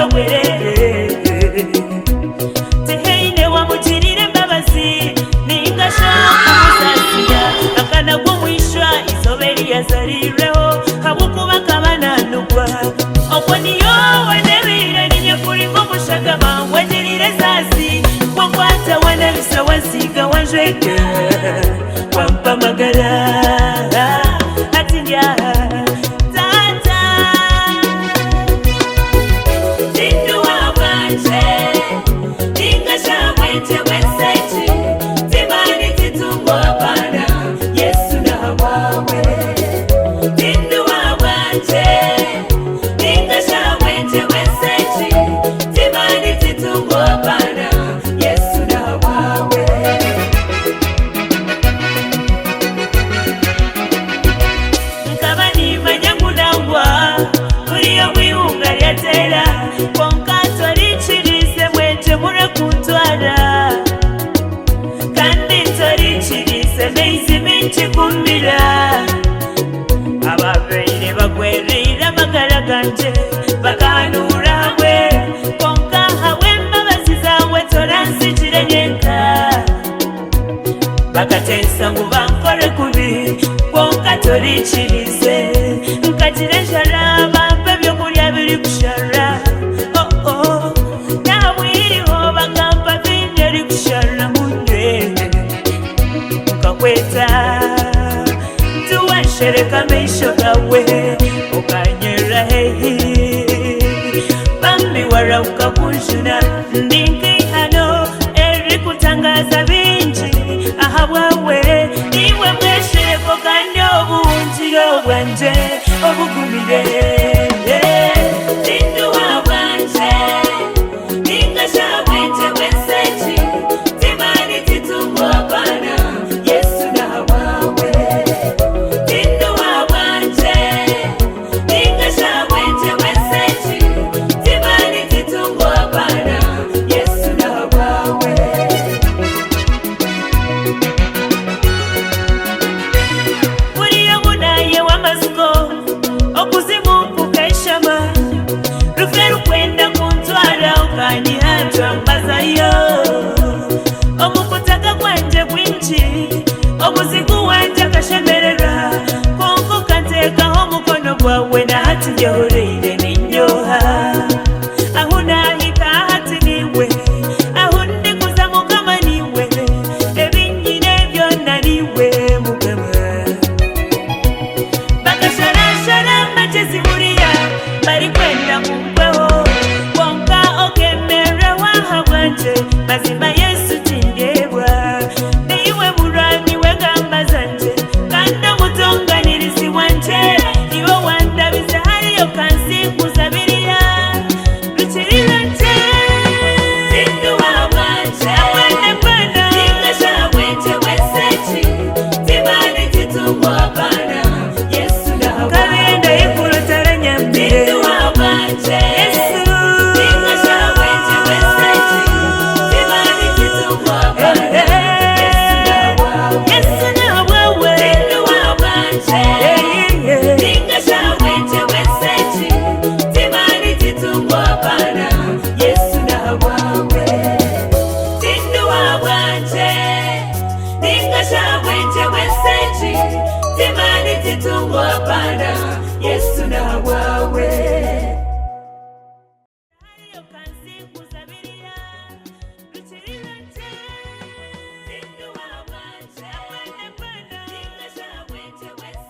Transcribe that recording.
muto bwerere teheine wamugirire mbabazi ningashoka musasiya akana gumwisha izobe liyazalireho habukuba kabananugwa okwo niyo wenebire ninyekuri ng'omushagama wegirire zasi wakwata wanabisa wasiga wanjweke wampamagara ati ndya tata tinduwa bwanje ningashamwete wesaiti timani titungo apana Yesu na wawe tinduwa bwanje ningashamwete wesaiti timani titungo apana Yesu na wawe nkabani manyangunangwa kuriyo mwiunga lyatera konkato lichirize mwete mure kuntwara kandi torichirize meizi minchi kumira ababeire bagwerera amagara ganje bakanura bwe konka hawe mbabazi zawe toransikire nyenka bakatesa ngo bankore kubi konka torichirize nkagire njara bampe byokurya biri kushara nabwiriho bakampa bingeri kushara munye ukakweta tuwashereka meisho gawe ukanyera hehi bambi wara ukakunjuna ndinki hano eri kutangaza binji aha bwawe niwe mweshereko kandi obunjiro bwanje obugumire